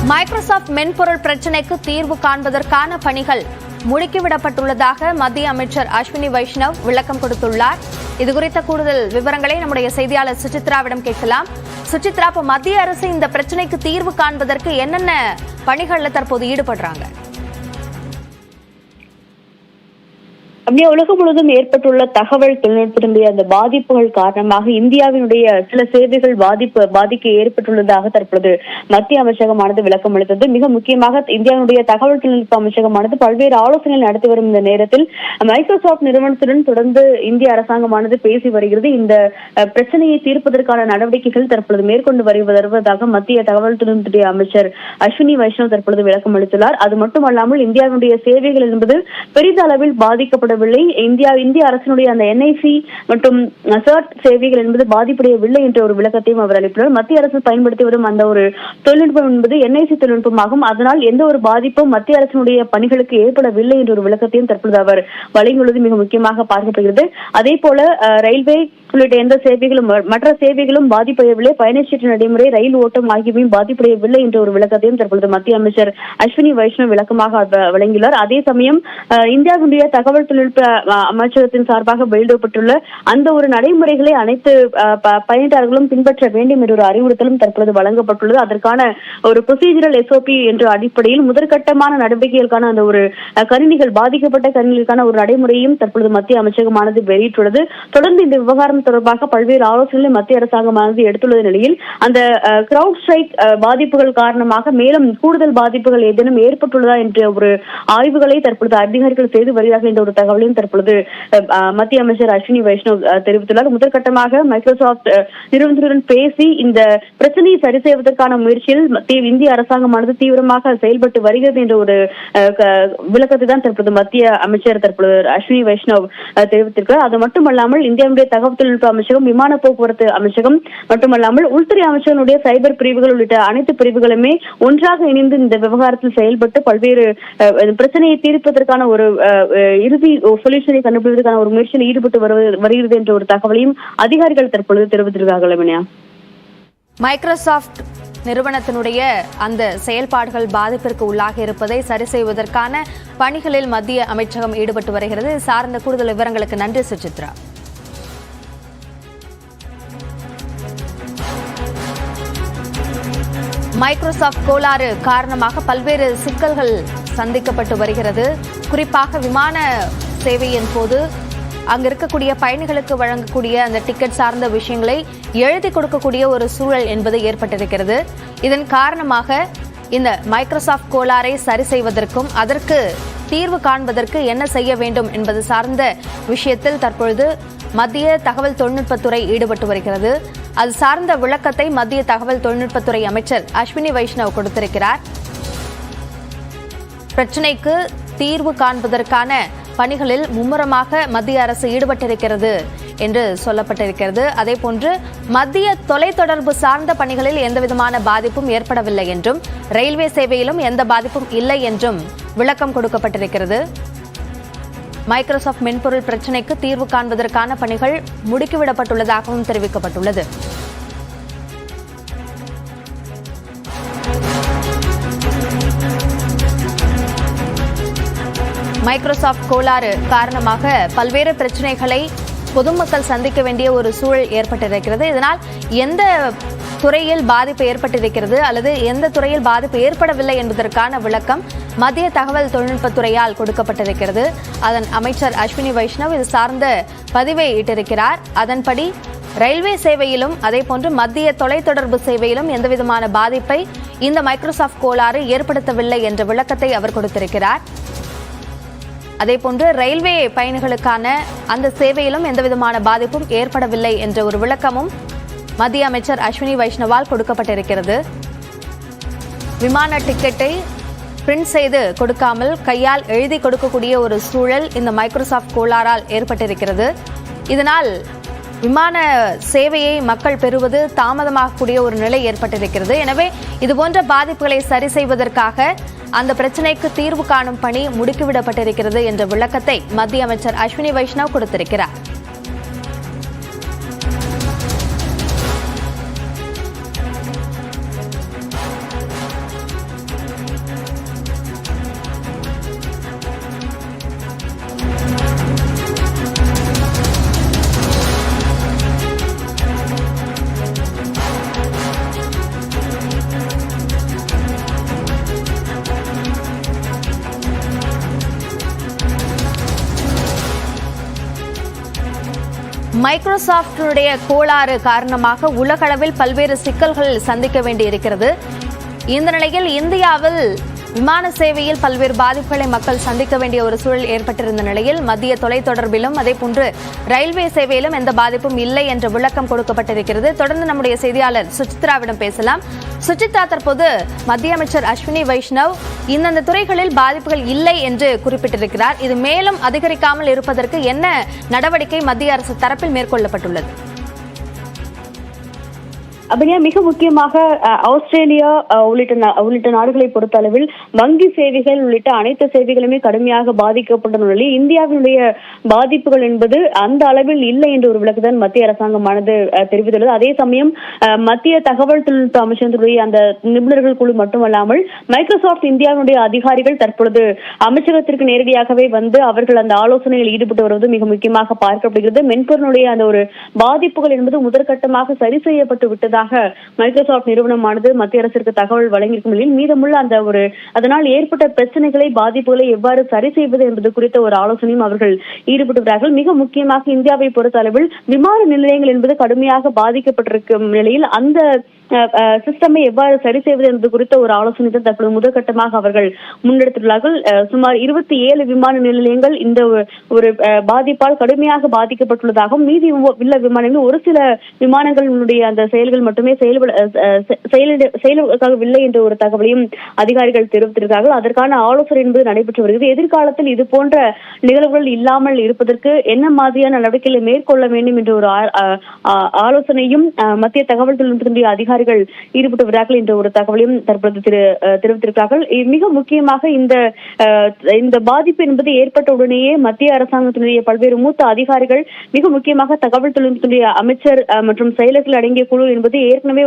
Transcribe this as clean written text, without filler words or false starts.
Microsoft மென்பொருள் பிரச்சினைக்கு தீர்வு காண்பதற்கான பணிகள் முடுக்கிவிடப்பட்டுள்ளதாக மத்திய அமைச்சர் அஸ்வினி வைஷ்ணவ் விளக்கம் கொடுத்துள்ளார். இதுகுறித்த கூடுதல் விவரங்களை நம்முடைய செய்தியாளர் சுசித்ராவிடம் கேட்கலாம். சுசித்ரா, மத்திய அரசு இந்த பிரச்சினைக்கு தீர்வு காண்பதற்கு என்னென்ன பணிகள்ல தற்போது ஈடுபடுறாங்க? அப்படியே உலகம் முழுவதும் ஏற்பட்டுள்ள தகவல் தொழில்நுட்பத்தினுடைய அந்த பாதிப்புகள் காரணமாக இந்தியாவினுடைய சில சேவைகள் பாதிக்க ஏற்பட்டுள்ளதாக தற்பொழுது மத்திய அமைச்சகமானது விளக்கம் அளித்தது. மிக முக்கியமாக இந்தியாவுடைய தகவல் தொழில்நுட்ப அமைச்சகமானது பல்வேறு ஆலோசனைகள் நடத்தி வரும் இந்த நேரத்தில் மைக்ரோசாப்ட் நிறுவனத்துடன் தொடர்ந்து இந்திய அரசாங்கமானது பேசி வருகிறது. இந்த பிரச்சனையை தீர்ப்பதற்கான நடவடிக்கைகள் தற்பொழுது மேற்கொண்டு வருவதாக மத்திய தகவல் தொழில்நுட்பத்துறை அமைச்சர் அஸ்வினி வைஷ்ணவ் தற்பொழுது விளக்கம் அளித்துள்ளார். அது மட்டுமல்லாமல் இந்தியாவினுடைய சேவைகள் என்பது பெரிதளவில் பாதிக்கப்பட இந்திய அரசினுடைய அந்த என்ஐசி மற்றும் சர்ட் சேவைகள் என்பது பாதிப்படையவில்லை என்ற ஒரு விளக்கத்தையும் அவர் அளித்துள்ளார். மத்திய அரசு பயன்படுத்தி வரும் அந்த ஒரு தொழில்நுட்பம் என்பது என்ஐசி தொழில்நுட்பமாகும். அதனால் எந்த ஒரு பாதிப்பும் மத்திய அரசினுடைய பணிகளுக்கு ஏற்படவில்லை என்ற ஒரு விளக்கத்தையும் தற்பொழுது அவர் வழங்கியுள்ளது மிக முக்கியமாக பார்க்கப்படுகிறது. அதே போல ரயில்வே உள்ளிட்ட எந்த சேவைகளும் மற்ற சேவைகளும் பாதிப்படையவில்லை, பயணச்சீட்டு நடைமுறை, ரயில் ஓட்டம் ஆகியவையும் பாதிப்படையவில்லை என்ற ஒரு விளக்கத்தையும் தற்பொழுது மத்திய அமைச்சர் அஸ்வினி வைஷ்ணவ் விளக்கமாக வழங்கியுள்ளார். அதே சமயம் இந்தியாவுடைய தகவல் தொழில்நுட்ப அமைச்சகத்தின் சார்பாக வெளியிடப்பட்டுள்ள அந்த ஒரு நடைமுறைகளை அனைத்து பயணிட்டார்களும் பின்பற்ற வேண்டும் என்ற ஒரு அறிவுறுத்தலும் தற்பொழுது வழங்கப்பட்டுள்ளது. அதற்கான ஒரு ப்ரொசீஜரல் எஸ்ஓபி என்ற அடிப்படையில் முதற்கட்டமான நடவடிக்கைகளுக்கான அந்த ஒரு கணினிகள் பாதிக்கப்பட்ட கணினிகளுக்கான ஒரு நடைமுறையும் தற்பொழுது மத்திய அமைச்சகமானது வெளியிட்டுள்ளது. தொடர்ந்து இந்த விவகாரம் தொடர்பாக பல்வேறு ஆலோசனைகளை மத்திய அரசாங்கமானது எடுத்துள்ள நிலையில் அந்த கிரவுட் ஸ்ட்ரைக் பாதிப்புகள் காரணமாக மேலும் கூடுதல் பாதிப்புகள் ஏதேனும் ஏற்பட்டுள்ளதா என்ற ஒரு ஆய்வுகளை தற்பொழுது அதிகாரிகள் செய்து வருகிறார்கள் என்ற ஒரு தகவலையும் தற்பொழுது மத்திய அமைச்சர் அஸ்வினி வைஷ்ணவ் தெரிவித்துள்ளார். முதற்கட்டமாக மைக்ரோசாப்ட் நிறுவனத்துடன் பேசி இந்த பிரச்சனையை சரி செய்வதற்கான முயற்சியில் இந்திய அரசாங்கமானது தீவிரமாக செயல்பட்டு வருகிறது என்ற ஒரு விளக்கத்தை தான் தற்பொழுது மத்திய அமைச்சர் தற்பொழுது அஸ்வினி வைஷ்ணவ் தெரிவித்திருக்கிறார். அது மட்டுமல்லாமல் இந்தியாவுடைய தகவல் தொழில்நுட்ப அமைச்சகம், விமான போக்குவரத்து அமைச்சகம் மட்டுமல்லாமல் உள்துறை அமைச்சகனுடைய சைபர் பிரிவுகள் உள்ளிட்ட அனைத்து பிரிவுகளுமே ஒன்றாக இணைந்து இந்த விவகாரத்தில் செயல்பட்டு பல்வேறு பிரச்சனையை தீர்ப்பதற்கான ஒரு இறுதி சொல்யூஷனை கண்டுபிடிப்பதற்கான ஒரு முயற்சியில் ஈடுபட்டு வருகிறது என்ற ஒரு தகவலையும் அதிகாரிகள் தற்பொழுது தெரிவித்திருக்கிறார்கள். மைக்ரோசாப்ட் நிறுவனத்தினுடைய அந்த செயல்பாடுகள் பாதிப்பிற்கு உள்ளாக இருப்பதை சரி செய்வதற்கான பணிகளில் மத்திய அமைச்சகம் ஈடுபட்டு வருகிறது. சார்ந்த கூடுதல் விவரங்களுக்கு நன்றி சுசித்ரா. மைக்ரோசாப்ட் கோளாறு காரணமாக பல்வேறு சிக்கல்கள் சந்திக்கப்பட்டு வருகிறது. குறிப்பாக விமான சேவையின் போது அங்கு இருக்கக்கூடிய பயணிகளுக்கு வழங்கக்கூடிய அந்த டிக்கெட் சார்ந்த விஷயங்களை எழுதி கொடுக்கக்கூடிய ஒரு சூழல் என்பது ஏற்பட்டிருக்கிறது. இதன் காரணமாக இந்த மைக்ரோசாப்ட் கோளாறை சரி செய்வதற்கும் அதற்கு தீர்வு காண்பதற்கு என்ன செய்ய வேண்டும் என்பது சார்ந்த விஷயத்தில் தற்பொழுது மத்திய தகவல் தொழில்நுட்பத்துறை ஈடுபட்டு வருகிறது. அது சார்ந்த விளக்கத்தை மத்திய தகவல் தொழில்நுட்பத்துறை அமைச்சர் அஸ்வினி வைஷ்ணவ் கொடுத்திருக்கிறார். பிரச்சினைக்கு தீர்வு காண்பதற்கான பணிகளில் மும்முரமாக மத்திய அரசு ஈடுபட்டிருக்கிறது என்று சொல்லப்பட்டிருக்கிறது. அதேபோன்று மத்திய தொலைத்தொடர்பு சார்ந்த பணிகளில் எந்தவிதமான பாதிப்பும் ஏற்படவில்லை என்றும் ரயில்வே சேவையிலும் எந்த பாதிப்பும் இல்லை என்றும் விளக்கம் கொடுக்கப்பட்டிருக்கிறது. மைக்ரோசாப்ட் மென்பொருள் பிரச்சினைக்கு தீர்வு காண்பதற்கான பணிகள் முடுக்கிவிடப்பட்டுள்ளதாகவும் தெரிவிக்கப்பட்டுள்ளது. மைக்ரோசாப்ட் கோளாறு காரணமாக பல்வேறு பிரச்சனைகளை பொதுமக்கள் சந்திக்க வேண்டிய ஒரு சூழல் ஏற்பட்டிருக்கிறது. இதனால் எந்த துறையில் பாதிப்பு ஏற்பட்டிருக்கிறது அல்லது எந்த துறையில் பாதிப்பு ஏற்படவில்லை என்பதற்கான விளக்கம் மத்திய தகவல் தொழில்நுட்பத்துறையால் கொடுக்கப்பட்டிருக்கிறது. அதன் அமைச்சர் அஸ்வினி வைஷ்ணவ் இது சார்ந்த பதிவை இட்டிருக்கிறார். அதன்படி ரயில்வே சேவையிலும் அதேபோன்று மத்திய தொலைத்தொடர்பு சேவையிலும் எந்தவிதமான பாதிப்பை இந்த மைக்ரோசாப்ட் கோளாறு ஏற்படுத்தவில்லை என்ற விளக்கத்தை அவர் கொடுத்திருக்கிறார். அதேபோன்று ரயில்வே பயணிகளுக்கான அந்த சேவையிலும் எந்தவிதமான பாதிப்பும் ஏற்படவில்லை என்ற ஒரு விளக்கமும் மத்திய அமைச்சர் அஸ்வினி வைஷ்ணவால் கொடுக்கப்பட்டிருக்கிறது. விமான டிக்கெட்டை பிரிண்ட் செய்து கொடுக்காமல் கையால் எழுதி கொடுக்கக்கூடிய ஒரு சூழல் இந்த மைக்ரோசாப்ட் கோளாறால் ஏற்பட்டிருக்கிறது. இதனால் விமான சேவையை மக்கள் பெறுவது தாமதமாகக்கூடிய ஒரு நிலை ஏற்பட்டிருக்கிறது. எனவே இதுபோன்ற பாதிப்புகளை சரி செய்வதற்காக அந்த பிரச்சினைக்கு தீர்வு காணும் பணி முடுக்கிவிடப்பட்டிருக்கிறது என்ற விளக்கத்தை மத்திய அமைச்சர் அஸ்வினி வைஷ்ணவ் கொடுத்திருக்கிறார். மைக்ரோசாப்டினுடைய கோளாறு காரணமாக உலகளவில் பல்வேறு சிக்கல்கள் சந்திக்க வேண்டியிருக்கிறது. இந்த நிலையில் இந்தியாவில் விமான சேவையில் பல்வேறு பாதிப்புகளை மக்கள் சந்திக்க வேண்டிய ஒரு சூழல் ஏற்பட்டிருந்த நிலையில் மத்திய தொலைத்தொடர்பிலும் அதேபோன்று ரயில்வே சேவையிலும் எந்த பாதிப்பும் இல்லை என்ற விளக்கம் கொடுக்கப்பட்டிருக்கிறது. தொடர்ந்து நம்முடைய செய்தியாளர் சுசித்ராவிடம் பேசலாம். சுசித்ரா, தற்போது மத்திய அமைச்சர் அஸ்வினி வைஷ்ணவ் இந்தந்த துறைகளில் பாதிப்புகள் இல்லை என்று குறிப்பிட்டிருக்கிறார். இது மேலும் அதிகரிக்காமல் இருப்பதற்கு என்ன நடவடிக்கை மத்திய அரசு தரப்பில் மேற்கொள்ளப்பட்டுள்ளது? அப்படியே மிக முக்கியமாக ஆஸ்திரேலியா உள்ளிட்ட நாடுகளை பொறுத்த அளவில் வங்கி சேவைகள் உள்ளிட்ட அனைத்து சேவைகளுமே கடுமையாக பாதிக்கப்பட்ட நிலையில் இந்தியாவினுடைய பாதிப்புகள் என்பது அந்த அளவில் இல்லை என்ற ஒரு விளக்குதான் மத்திய அரசாங்கமானது தெரிவித்துள்ளது. அதே சமயம் மத்திய தகவல் தொழில்நுட்ப அமைச்சகத்துடைய அந்த நிபுணர்கள் குழு மட்டுமல்லாமல் மைக்ரோசாப்ட் இந்தியாவினுடைய அதிகாரிகள் தற்பொழுது அமைச்சகத்திற்கு நேரடியாகவே வந்து அவர்கள் அந்த ஆலோசனையில் ஈடுபட்டு வருவது மிக முக்கியமாக பார்க்கப்படுகிறது. மென்பொருளுடைய அந்த ஒரு பாதிப்புகள் என்பது முதற்கட்டமாக சரி செய்யப்பட்டு விட்டது மைக்ரோசாப்ட் நிறுவனமானது மத்திய அரசிற்கு தகவல் வழங்கியிருக்கும் நிலையில் மீதமுள்ள அந்த ஒரு அதனால் ஏற்பட்ட பிரச்சனைகளை பாதிப்புகளை எவ்வாறு சரி செய்வது என்பது குறித்த ஒரு ஆலோசனையும் அவர்கள் ஈடுபட்டுள்ளார்கள். மிக முக்கியமாக இந்தியாவை பொறுத்த அளவில் விமான நிலையங்கள் என்பது கடுமையாக பாதிக்கப்பட்டிருக்கும் நிலையில் அந்த சிஸ்டமை எவ்வாறு சரி செய்வது என்பது குறித்த ஒரு ஆலோசனை தற்போது முதற்கட்டமாக அவர்கள் முன்னெடுத்துள்ளார்கள். சுமார் 27 விமான நிலையங்கள் இந்த ஒரு பாதிப்பால் கடுமையாக பாதிக்கப்பட்டுள்ளதாகவும் மீதி உள்ள விமானங்கள் ஒரு சில விமானங்களுடைய அந்த செயல்கள் மட்டுமே செயலுக்காகவில்லை என்ற ஒரு தகவலையும் அதிகாரிகள் தெரிவித்திருக்கிறார்கள். அதற்கான ஆலோசனை என்பது நடைபெற்று வருகிறது. எதிர்காலத்தில் இது போன்ற நிகழ்வுகள் இல்லாமல் இருப்பதற்கு என்ன மாதிரியான நடவடிக்கைகளை மேற்கொள்ள வேண்டும் என்ற ஒரு ஆலோசனையும் மத்திய தகவல் தொழில்நுட்ப அதிகாரிகள் ஈடுபட்டு வருகிறார்கள் என்ற ஒரு தகவலையும் தற்போது தெரிவித்திருக்கிறார்கள். மிக முக்கியமாக இந்த பாதிப்பு என்பது ஏற்பட்ட உடனேயே மத்திய அரசாங்கத்தினுடைய பல்வேறு மூத்த அதிகாரிகள் மிக முக்கியமாக தகவல் தொழில்நுட்ப அமைச்சர் மற்றும் செயலர்கள் அடங்கிய குழு என்பது ஏற்கனவே